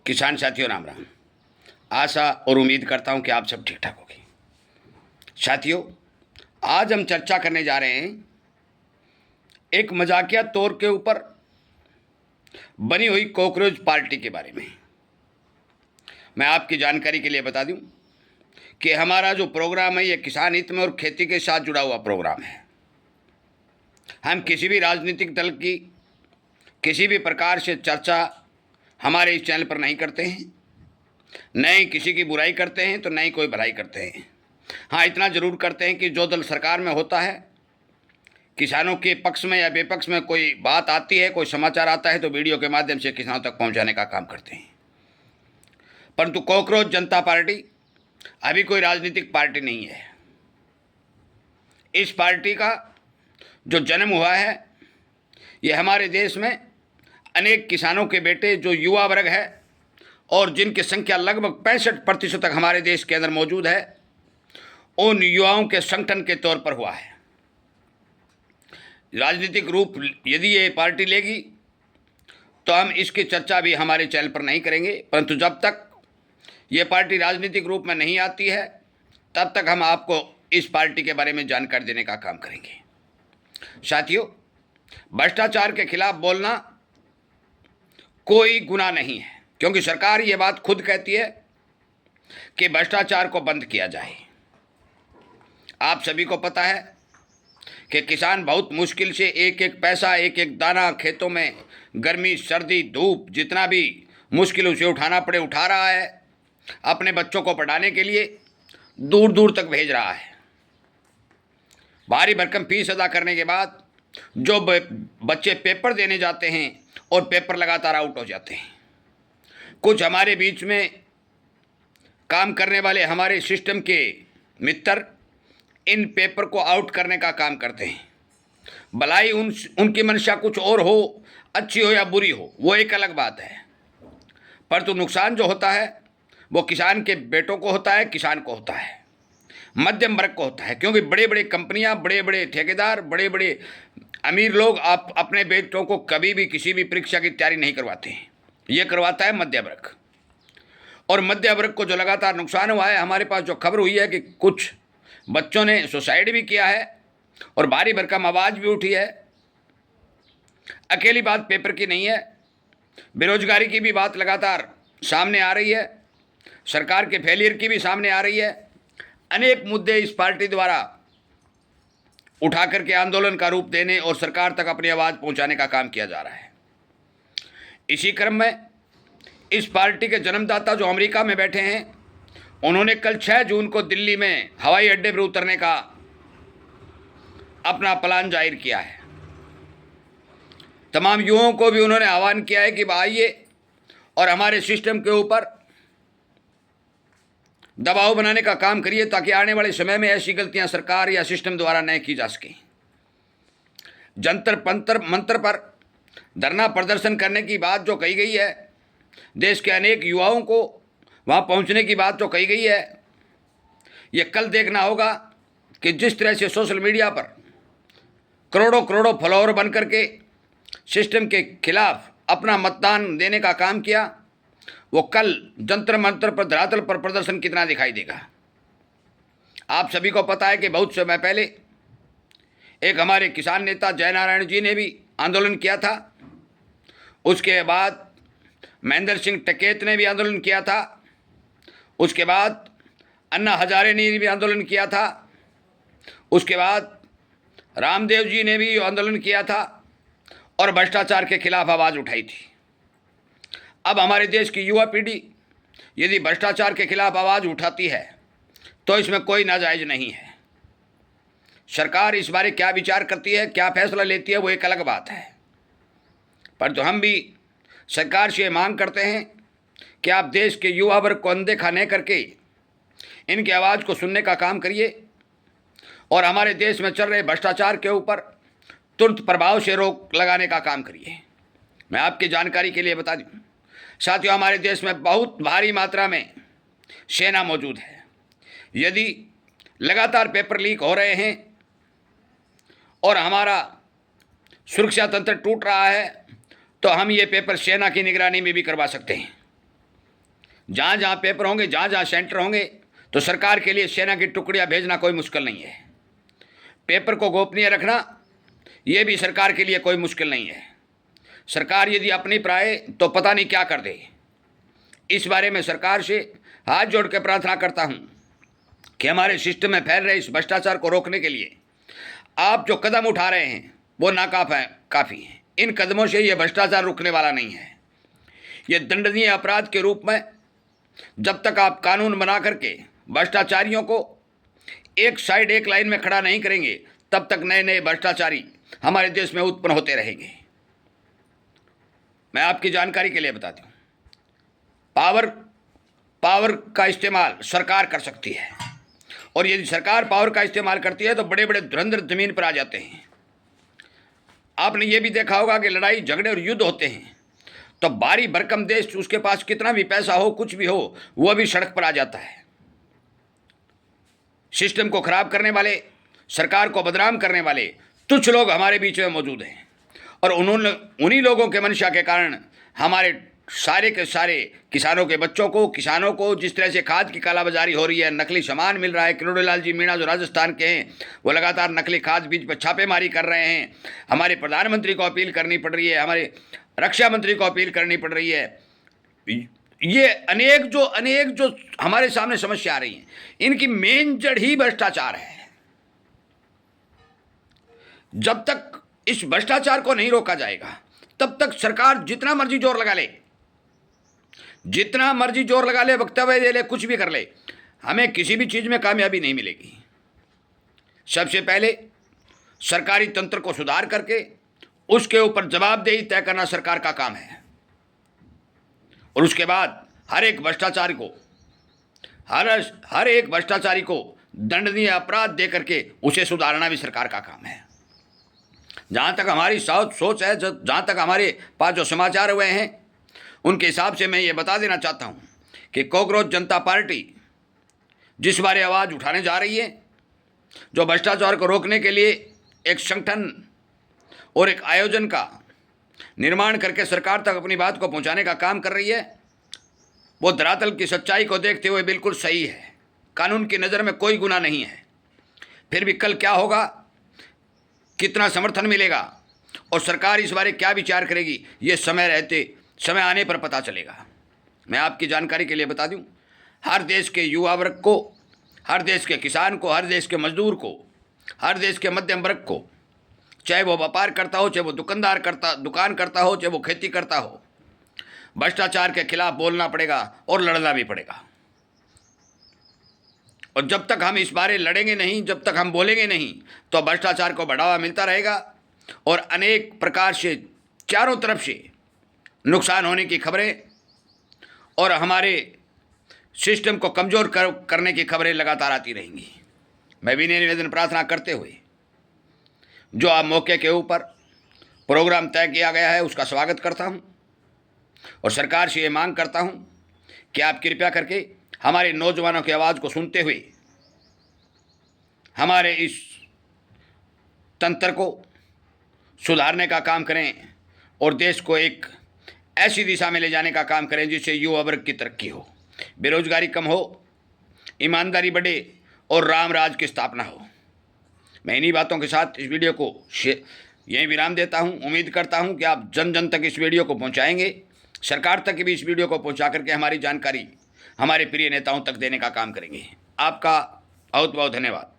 किसान साथियों राम राम। आशा और उम्मीद करता हूं कि आप सब ठीक ठाक होंगे। साथियों, आज हम चर्चा करने जा रहे हैं एक मजाकिया तौर के ऊपर बनी हुई कॉकरोच पार्टी के बारे में। मैं आपकी जानकारी के लिए बता दूं कि हमारा जो प्रोग्राम है ये किसान हित में और खेती के साथ जुड़ा हुआ प्रोग्राम है। हम किसी भी राजनीतिक दल की किसी भी प्रकार से चर्चा हमारे इस चैनल पर नहीं करते हैं, न ही किसी की बुराई करते हैं तो न ही कोई भलाई करते हैं। हाँ, इतना ज़रूर करते हैं कि जो दल सरकार में होता है, किसानों के पक्ष में या विपक्ष में कोई बात आती है, कोई समाचार आता है तो वीडियो के माध्यम से किसानों तक पहुंचाने का काम करते हैं। परंतु कॉकरोच जनता पार्टी अभी कोई राजनीतिक पार्टी नहीं है। इस पार्टी का जो जन्म हुआ है ये हमारे देश में अनेक किसानों के बेटे जो युवा वर्ग है और जिनकी संख्या लगभग 65% तक हमारे देश के अंदर मौजूद है, उन युवाओं के संगठन के तौर पर हुआ है। राजनीतिक रूप यदि ये पार्टी लेगी तो हम इसकी चर्चा भी हमारे चैनल पर नहीं करेंगे, परंतु जब तक ये पार्टी राजनीतिक रूप में नहीं आती है तब तक हम आपको इस पार्टी के बारे में जानकारी देने का काम करेंगे। साथियों, भ्रष्टाचार के खिलाफ बोलना कोई गुनाह नहीं है, क्योंकि सरकार ये बात खुद कहती है कि भ्रष्टाचार को बंद किया जाए। आप सभी को पता है कि किसान बहुत मुश्किल से एक एक पैसा, एक एक दाना खेतों में गर्मी, सर्दी, धूप जितना भी मुश्किल उसे उठाना पड़े उठा रहा है। अपने बच्चों को पढ़ाने के लिए दूर दूर तक भेज रहा है। भारी भरकम फीस अदा करने के बाद जो बच्चे पेपर देने जाते हैं और पेपर लगातार आउट हो जाते हैं। कुछ हमारे बीच में काम करने वाले हमारे सिस्टम के मित्र इन पेपर को आउट करने का काम करते हैं। भलाई उनकी मंशा कुछ और हो, अच्छी हो या बुरी हो, वो एक अलग बात है, परंतु नुकसान जो होता है वो किसान के बेटों को होता है, किसान को होता है, मध्यम वर्ग को होता है। क्योंकि बड़े बड़े कंपनियां, बड़े बड़े ठेकेदार, बड़े बड़े अमीर लोग आप अपने बेटों को कभी भी किसी भी परीक्षा की तैयारी नहीं करवाते हैं। ये करवाता है मध्य वर्ग। और मध्य वर्ग को जो लगातार नुकसान हुआ है, हमारे पास जो खबर हुई है कि कुछ बच्चों ने सुसाइड भी किया है और भारी भरकम आवाज़ भी उठी है। अकेली बात पेपर की नहीं है, बेरोजगारी की भी बात लगातार सामने आ रही है, सरकार के फेलियर की भी सामने आ रही है। अनेक मुद्दे इस पार्टी द्वारा उठा करके आंदोलन का रूप देने और सरकार तक अपनी आवाज़ पहुंचाने का काम किया जा रहा है। इसी क्रम में इस पार्टी के जन्मदाता जो अमेरिका में बैठे हैं, उन्होंने कल 6 जून को दिल्ली में हवाई अड्डे पर उतरने का अपना प्लान जाहिर किया है। तमाम युवाओं को भी उन्होंने आह्वान किया है कि आइए और हमारे सिस्टम के ऊपर दबाव बनाने का काम करिए, ताकि आने वाले समय में ऐसी गलतियां सरकार या सिस्टम द्वारा न की जा सके। जंतर मंतर पर धरना प्रदर्शन करने की बात जो कही गई है, देश के अनेक युवाओं को वहां पहुंचने की बात जो कही गई है, ये कल देखना होगा कि जिस तरह से सोशल मीडिया पर करोड़ों करोड़ों फॉलोअर बन करके सिस्टम के खिलाफ अपना मतदान देने का काम किया, वो कल जंतर मंतर पर धरातल पर प्रदर्शन कितना दिखाई देगा। आप सभी को पता है कि बहुत समय पहले एक हमारे किसान नेता जयनारायण जी ने भी आंदोलन किया था। उसके बाद महेंद्र सिंह टिकैत ने भी आंदोलन किया था। उसके बाद अन्ना हजारे ने भी आंदोलन किया था। उसके बाद रामदेव जी ने भी आंदोलन किया था और भ्रष्टाचार के खिलाफ आवाज़ उठाई थी। अब हमारे देश की युवा पीढ़ी यदि भ्रष्टाचार के खिलाफ आवाज़ उठाती है तो इसमें कोई नाजायज़ नहीं है। सरकार इस बारे क्या विचार करती है, क्या फैसला लेती है, वो एक अलग बात है। परंतु हम भी सरकार से मांग करते हैं कि आप देश के युवा वर्ग को अनदेखा न करके इनकी आवाज़ को सुनने का काम करिए और हमारे देश में चल रहे भ्रष्टाचार के ऊपर तुरंत प्रभाव से रोक लगाने का काम करिए। मैं आपकी जानकारी के लिए बता दूं साथियों, हमारे देश में बहुत भारी मात्रा में सेना मौजूद है। यदि लगातार पेपर लीक हो रहे हैं और हमारा सुरक्षा तंत्र टूट रहा है तो हम ये पेपर सेना की निगरानी में भी करवा सकते हैं। जहाँ जहाँ पेपर होंगे, जहाँ जहाँ सेंटर होंगे, तो सरकार के लिए सेना की टुकड़ियाँ भेजना कोई मुश्किल नहीं है। पेपर को गोपनीय रखना ये भी सरकार के लिए कोई मुश्किल नहीं है। सरकार यदि अपनी प्राय तो पता नहीं क्या कर दे। इस बारे में सरकार से हाथ जोड़ के प्रार्थना करता हूँ कि हमारे सिस्टम में फैल रहे इस भ्रष्टाचार को रोकने के लिए आप जो कदम उठा रहे हैं वो काफ़ी हैं। इन कदमों से ये भ्रष्टाचार रुकने वाला नहीं है। ये दंडनीय अपराध के रूप में जब तक आप कानून बना करके भ्रष्टाचारियों को एक साइड, एक लाइन में खड़ा नहीं करेंगे, तब तक नए नए भ्रष्टाचारी हमारे देश में उत्पन्न होते रहेंगे। मैं आपकी जानकारी के लिए बता दूं, पावर का इस्तेमाल सरकार कर सकती है, और यदि सरकार पावर का इस्तेमाल करती है तो बड़े बड़े धुरंधर जमीन पर आ जाते हैं। आपने ये भी देखा होगा कि लड़ाई झगड़े और युद्ध होते हैं तो भारी भरकम देश, उसके पास कितना भी पैसा हो, कुछ भी हो, वह भी सड़क पर आ जाता है। सिस्टम को खराब करने वाले, सरकार को बदनाम करने वाले तुच्छ लोग हमारे बीच में मौजूद हैं, और उन्हीं लोगों के मंशा के कारण हमारे सारे के सारे किसानों के बच्चों को, किसानों को जिस तरह से खाद की कालाबाजारी हो रही है, नकली सामान मिल रहा है। किरोड़ीलाल जी मीणा जो राजस्थान के हैं वो लगातार नकली खाद बीज पर छापेमारी कर रहे हैं। हमारे प्रधानमंत्री को अपील करनी पड़ रही है, हमारे रक्षा मंत्री को अपील करनी पड़ रही है। ये अनेक जो हमारे सामने समस्या आ रही हैं, इनकी मेन जड़ ही भ्रष्टाचार है। जब तक इस भ्रष्टाचार को नहीं रोका जाएगा तब तक सरकार जितना मर्जी जोर लगा ले, वक्तव्य दे ले, कुछ भी कर ले, हमें किसी भी चीज़ में कामयाबी नहीं मिलेगी। सबसे पहले सरकारी तंत्र को सुधार करके उसके ऊपर जवाबदेही तय करना सरकार का काम है, और उसके बाद हर एक भ्रष्टाचारी को दंडनीय अपराध दे करके उसे सुधारना भी सरकार का काम है। जहाँ तक हमारी सोच है, जहाँ तक हमारे पास जो समाचार हुए हैं उनके हिसाब से मैं ये बता देना चाहता हूँ कि कॉकरोच जनता पार्टी जिस बारे आवाज़ उठाने जा रही है, जो भ्रष्टाचार को रोकने के लिए एक संगठन और एक आयोजन का निर्माण करके सरकार तक अपनी बात को पहुँचाने का काम कर रही है, वो धरातल की सच्चाई को देखते हुए बिल्कुल सही है। कानून की नज़र में कोई गुनाह नहीं है। फिर भी कल क्या होगा, कितना समर्थन मिलेगा और सरकार इस बारे क्या विचार करेगी, ये समय आने पर पता चलेगा। मैं आपकी जानकारी के लिए बता दूं, हर देश के युवा वर्ग को, हर देश के किसान को, हर देश के मजदूर को, हर देश के मध्यम वर्ग को, चाहे वो व्यापार करता हो, चाहे वो दुकान करता हो, चाहे वो खेती करता हो, भ्रष्टाचार के खिलाफ बोलना पड़ेगा और लड़ना भी पड़ेगा। और जब तक हम इस बारे लड़ेंगे नहीं, जब तक हम बोलेंगे नहीं, तो भ्रष्टाचार को बढ़ावा मिलता रहेगा और अनेक प्रकार से चारों तरफ से नुकसान होने की खबरें और हमारे सिस्टम को कमज़ोर करने की खबरें लगातार आती रहेंगी। मैं विनय निवेदन प्रार्थना करते हुए जो आप मौके के ऊपर प्रोग्राम तय किया गया है उसका स्वागत करता हूं, और सरकार से ये मांग करता हूं कि आप कृपया करके हमारे नौजवानों की आवाज़ को सुनते हुए हमारे इस तंत्र को सुधारने का काम करें और देश को एक ऐसी दिशा में ले जाने का काम करें जिससे युवा वर्ग की तरक्की हो, बेरोजगारी कम हो, ईमानदारी बढ़े और राम राज की स्थापना हो। मैं इन्हीं बातों के साथ इस वीडियो को यहीं विराम देता हूं। उम्मीद करता हूं कि आप जन जन तक इस वीडियो को पहुंचाएंगे, सरकार तक भी इस वीडियो को पहुंचा करके हमारी जानकारी हमारे प्रिय नेताओं तक देने का काम करेंगे। आपका बहुत बहुत धन्यवाद।